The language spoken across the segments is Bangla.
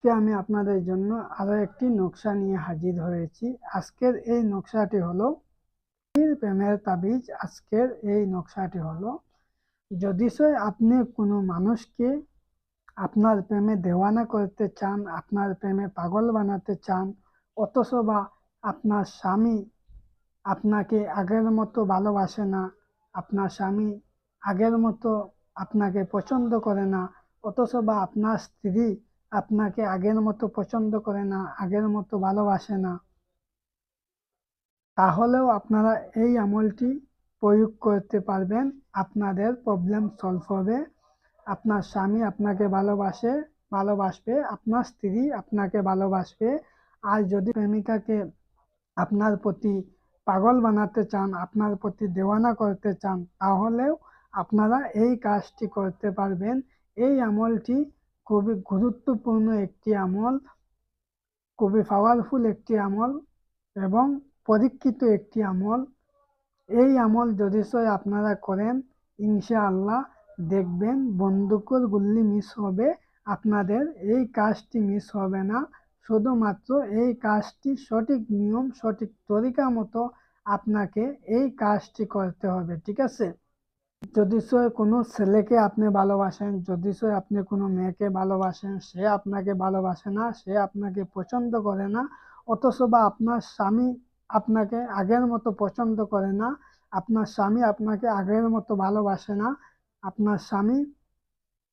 আজকে আমি আপনাদের জন্য আরো একটি নকশা নিয়ে হাজির হয়েছি। আজকের এই নকশাটি হলো প্রেমের তাবিজ। আজকের এই নকশাটি হলো, যদি আপনি কোনো মানুষকে আপনার প্রেমে দেওয়ানা করতে চান, আপনার প্রেমে পাগল বানাতে চান, অথচ বা আপনার স্বামী আপনাকে আগের মতো ভালোবাসে না, আপনার স্বামী আগের মতো আপনাকে পছন্দ করে না, অথচ বা আপনার স্ত্রী আপনাকে আগের মতো পছন্দ করে না, আগের মতো ভালোবাসে না, তাহলেও আপনারা এই আমলটি প্রয়োগ করতে পারবেন। আপনাদের প্রবলেম সলভ হবে। আপনার স্বামী আপনাকে ভালোবাসবে, আপনার স্ত্রী আপনাকে ভালোবাসবে। আর যদি প্রেমিকাকে আপনার প্রতি পাগল বানাতে চান, আপনার প্রতি দেওয়ানা করতে চান, তাহলেও আপনারা এই কাজটি করতে পারবেন। এই আমলটি খুবই গুরুত্বপূর্ণ একটি আমল, খুবই পাওয়ারফুল একটি আমল এবং পরীক্ষিত একটি আমল। এই আমল যদি আপনারা করেন, ইনশাআল্লাহ দেখবেন বন্দুকের গুল্লি মিস হবে, আপনাদের এই কাজটি মিস হবে না। শুধুমাত্র এই কাজটি সঠিক নিয়ম, সঠিক তরিকা মতো আপনাকে এই কাজটি করতে হবে, ঠিক আছে? যদি কোনো ছেলেকে আপনি ভালোবাসেন, যদি আপনি কোনো মেয়েকে ভালোবাসেন, সে আপনাকে ভালোবাসে না, সে আপনাকে পছন্দ করে না, অথচ বা আপনার স্বামী আপনাকে আগের মতো পছন্দ করে না, আপনার স্বামী আপনাকে আগের মতো ভালোবাসে না, আপনার স্বামী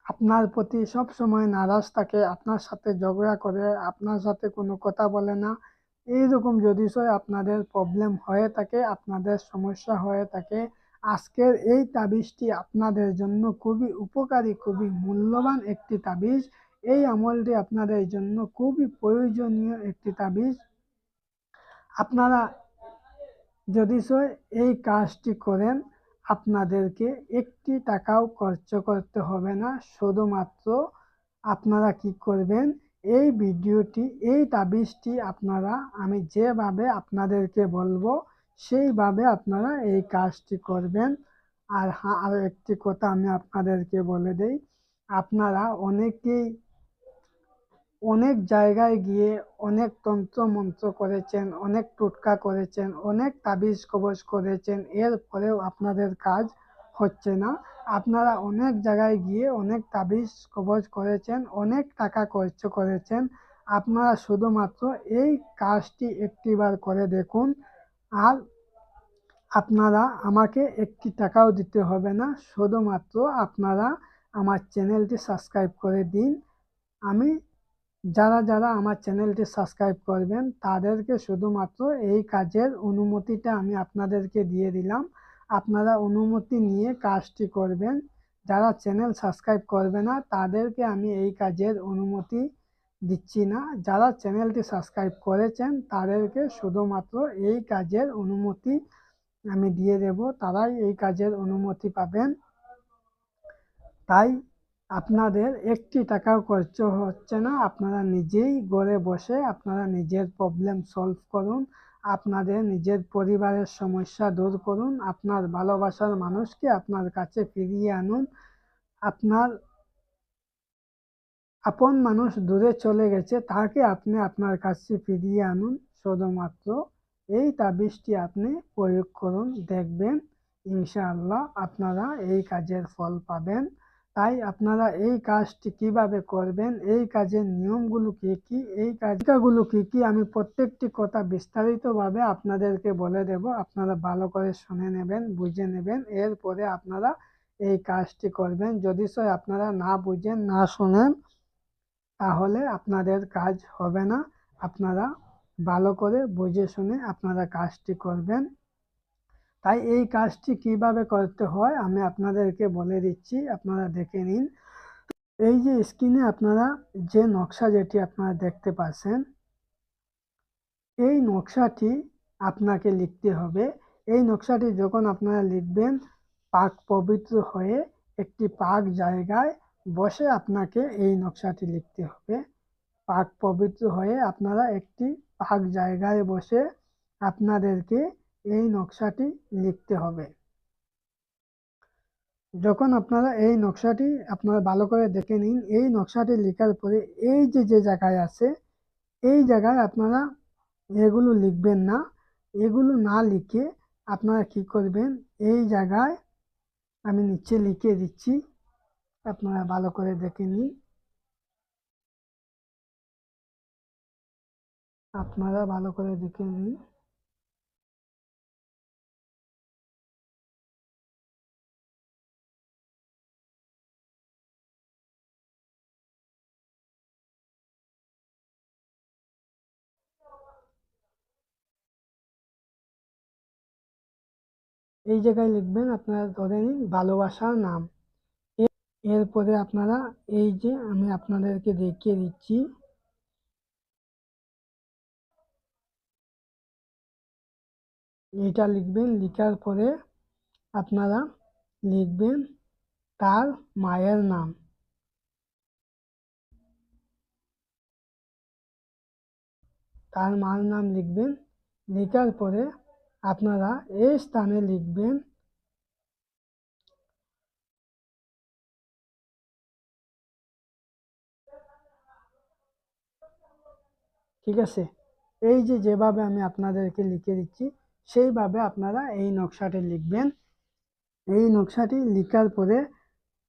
আপনার প্রতি সব সময় নারাজ থাকে, আপনার সাথে ঝগড়া করে, আপনার সাথে কোনো কথা বলে না, এইরকম যদি আপনাদের প্রবলেম হয়ে থাকে, আপনাদের সমস্যা হয়ে থাকে, আজকের এই তাবিজটি আপনাদের জন্য খুবই উপকারী, খুবই মূল্যবান একটি তাবিজ। এই আমলটি আপনাদের জন্য খুবই প্রয়োজনীয় একটি তাবিজ। আপনারা যদি এই কাজটি করেন, আপনাদেরকে একটি টাকাও খরচ করতে হবে না। শুধুমাত্র আপনারা কি করবেন, এই ভিডিওটি, এই তাবিজটি আপনারা আমি যেভাবে আপনাদেরকে বলবো সেইভাবে আপনারা এই কাজটি করবেন। আর হ্যাঁ, আরো একটি কথা আমি আপনাদেরকে বলে দেই, আপনারা অনেক জায়গায় গিয়ে অনেক তন্ত্র মন্ত্র করেছেন, অনেক টোটকা করেছেন, অনেক তাবিজ কবজ করেছেন, এরপরেও আপনাদের কাজ হচ্ছে না। আপনারা অনেক জায়গায় গিয়ে অনেক তাবিজ কবজ করেছেন, অনেক টাকা খরচ করেছেন। আপনারা শুধুমাত্র এই কাজটি একটিবার করে দেখুন, আর আপনারা আমাকে একটি টাকাও দিতে হবে না। শুধুমাত্র আপনারা আমার চ্যানেলটি সাবস্ক্রাইব করে দিন। আমি যারা আমার চ্যানেলটি সাবস্ক্রাইব করবেন, তাদেরকে শুধুমাত্র এই কাজের অনুমতিটা আমি আপনাদেরকে দিয়ে দিলাম। আপনারা অনুমতি নিয়ে কাজটি করবেন। যারা চ্যানেল সাবস্ক্রাইব করবে না, তাদেরকে আমি এই কাজের অনুমতি দিচ্ছি না। যারা চ্যানেলটি সাবস্ক্রাইব করেছেন, তাদেরকে শুধুমাত্র এই কাজের অনুমতি আমি দিয়ে দেব, তারাই এই কাজের অনুমতি পাবেন। তাই আপনাদের একটি টাকাও খরচ হচ্ছে না। আপনারা নিজেই ঘরে বসে আপনারা নিজের প্রবলেম সলভ করুন, আপনাদের নিজের পরিবারের সমস্যা দূর করুন, আপনার ভালোবাসার মানুষকে আপনার কাছে ফিরিয়ে আনুন। আপনার আপন মানুষ দূরে চলে গেছে, তাকে আপনি আপনার কাছে ফিরিয়ে আনুন। শুধুমাত্র এই তাবিজটি আপনি প্রয়োগ করুন, দেখবেন ইনশাআল্লাহ আপনারা এই কাজের ফল পাবেন। তাই আপনারা এই কাজটি কিভাবে করবেন, এই কাজের নিয়মগুলো কি কি, এই কাজগুলো কি কি, আমি প্রত্যেকটি কথা বিস্তারিতভাবে আপনাদেরকে বলে দেব। আপনারা ভালো করে শুনে নেবেন, বুঝে নেবেন, এরপরে আপনারা এই কাজটি করবেন। যদি আপনারা না বুঝেন, না শোনেন, তাহলে আপনাদের কাজ হবে না। আপনারা ভালো করে বুঝে শুনে আপনারা কাজটি করবেন। তাই এই কাজটি কিভাবে করতে হয় আমি আপনাদেরকে বলে দিচ্ছি, আপনারা দেখে নিন। এই যে স্ক্রিনে আপনারা যে নকশা যেটি আপনারা দেখতে পাচ্ছেন, এই নকশাটি আপনাকে লিখতে হবে। এই নকশাটি যখন আপনারা লিখবেন, পাক পবিত্র হয়ে একটি পাক জায়গায় বসে আপনাকে এই নকশাটি লিখতে হবে। পাক পবিত্র হয়ে আপনারা একটি পাক জায়গায় বসে আপনাদেরকে এই নকশাটি লিখতে হবে। যখন আপনারা এই নকশাটি আপনারা ভালো করে দেখে নিন, এই নকশাটি লেখার পরে এই যে যে জায়গায় আছে এই জায়গায় আপনারা এগুলো লিখবেন না। এগুলো না লিখে আপনারা কি করবেন, এই জায়গায় আমি নিচে লিখে দিচ্ছি, আপনারা ভালো করে দেখে নিন। আপনারা ভালো করে দেখে নিন। এই জায়গায় লিখবেন, আপনারা ধরে নিন ভালোবাসার নাম। এরপরে আপনারা এই যে আমি আপনাদেরকে দেখিয়ে দিচ্ছি, এটা লিখবেন। লেখার পরে আপনারা লিখবেন তার মায়ের নাম। তার মার নাম লিখবেন। লেখার পরে আপনারা এই স্থানে লিখবেন ঠিক আছে। এই যে যেভাবে আমি আপনাদেরকে লিখে দিচ্ছি সেইভাবে আপনারা এই নকশাটি লিখবেন। এই নকশাটি লেখার পরে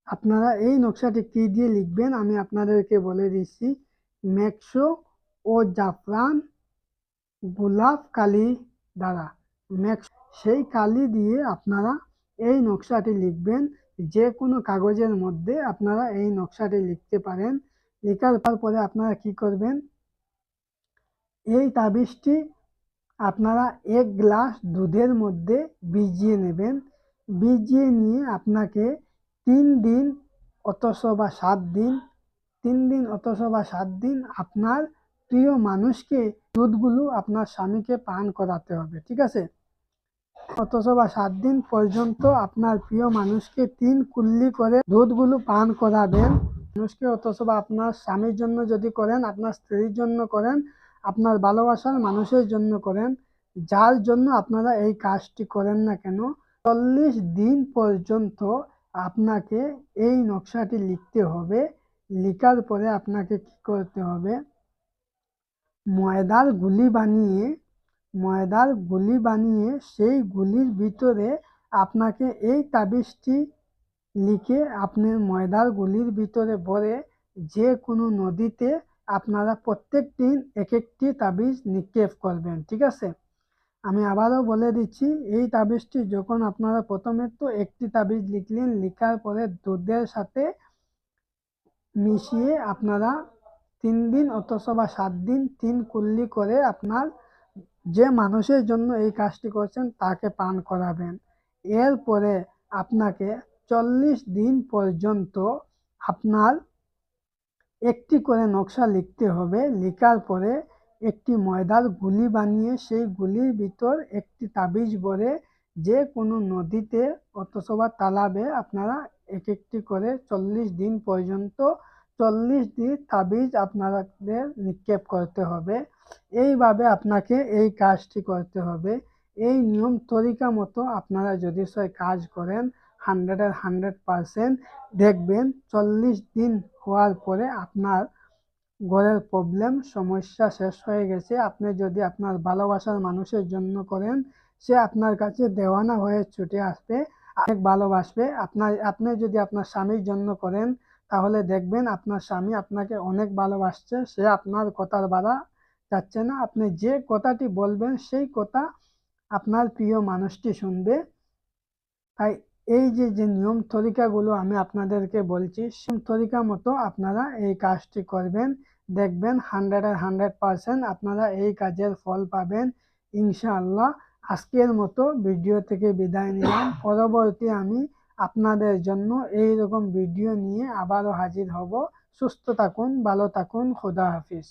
আপনারা এই নকশাটি কি দিয়ে লিখবেন আমি আপনাদেরকে বলে দিচ্ছি। মেক্সো ও জাফরান গোলাপ কালি দ্বারা মেক্স, সেই কালি দিয়ে আপনারা এই নকশাটি লিখবেন। যে কোনো কাগজের মধ্যে আপনারা এই নকশাটি লিখতে পারেন। লেখার পরে আপনারা কি করবেন, এই তাবিজটি আপনারা 1 গ্লাস দুধের মধ্যে ভিজিয়ে নেবেন। ভিজিয়ে নিয়ে আপনাকে 3 দিন অথবা 7 দিন 3 দিন অথবা 7 দিন আপনার প্রিয় মানুষকে দুধগুলো আপনার স্বামীকে পান করাতে হবে, ঠিক আছে। অথবা 7 দিন পর্যন্ত আপনার প্রিয় মানুষকে 3 কুল্লি করে দুধগুলো পান করাবেন মানুষকে। অথবা আপনার স্বামীর জন্য যদি করেন, আপনার স্ত্রীর জন্য করেন, আপনার ভালোবাসার মানুষের জন্য করেন, যার জন্য আপনারা এই কাজটি করেন না কেন, 40 দিন পর্যন্ত আপনাকে এই নকশাটি লিখতে হবে। লেখার পরে আপনাকে কি করতে হবে, ময়দার গুলি বানিয়ে সেই গুলির ভিতরে আপনাকে এই তাবিজটি লিখে আপনি ময়দার গুলির ভিতরে ভরে যে কোনো নদীতে আপনারা প্রত্যেক দিন এক একটি তাবিজ নিক্ষেপ করবেন, ঠিক আছে। আমি আবারও বলে দিচ্ছি, এই তাবিজটি যখন আপনারা প্রথমে তো একটি তাবিজ লিখলেন, লেখার পরে দুধের সাথে মিশিয়ে আপনারা 3 দিন অথবা 7 দিন 3 কুল্লি করে আপনার যে মানুষের জন্য এই কাজটি করছেন তাকে পান করাবেন। এরপরে আপনাকে 40 দিন পর্যন্ত আপনার একটি করে নকশা লিখতে হবে। লেখার পরে একটি ময়দার গুলি বানিয়ে সেই গুলির ভিতর একটি তাবিজ ভরে যে কোনো নদীতে অথবা তালাবে আপনারা এক একটি করে 40 দিন পর্যন্ত 40 দিন তাবিজ আপনাদের নিক্ষেপ করতে হবে। এইভাবে আপনাকে এই কাজটি করতে হবে। এই নিয়ম তরিকা মতো আপনারা যদি কাজ করেন 100% দেখবেন 40 দিন হওয়ার পরে আপনার ঘরের প্রবলেম সমস্যা শেষ হয়ে গেছে। আপনি যদি আপনার ভালোবাসার মানুষের জন্য করেন, সে আপনার কাছে দেওয়ানা হয়ে ছুটে আসবে, অনেক ভালোবাসবে। আপনি যদি আপনার স্বামীর জন্য করেন তাহলে দেখবেন আপনার স্বামী আপনাকে অনেক ভালোবাসছে, সে আপনার কথার বাধা যাচ্ছে না। আপনি যে কথাটি বলবেন সেই কথা আপনার প্রিয় মানুষটি শুনবে। তাই এই যে যে নিয়ম তরিকাগুলো আমি আপনাদেরকে বলছি, সেই তরিকা মতো আপনারা এই কাজটি করবেন, দেখবেন 100% আপনারা এই কাজের ফল পাবেন ইনশাআল্লাহ। আজকের মতো ভিডিও থেকে বিদায় নিলাম। পরবর্তী আমি আপনাদের জন্য এই রকম ভিডিও নিয়ে আবারও হাজির হব। সুস্থ থাকুন, ভালো থাকুন, খোদা হাফিজ।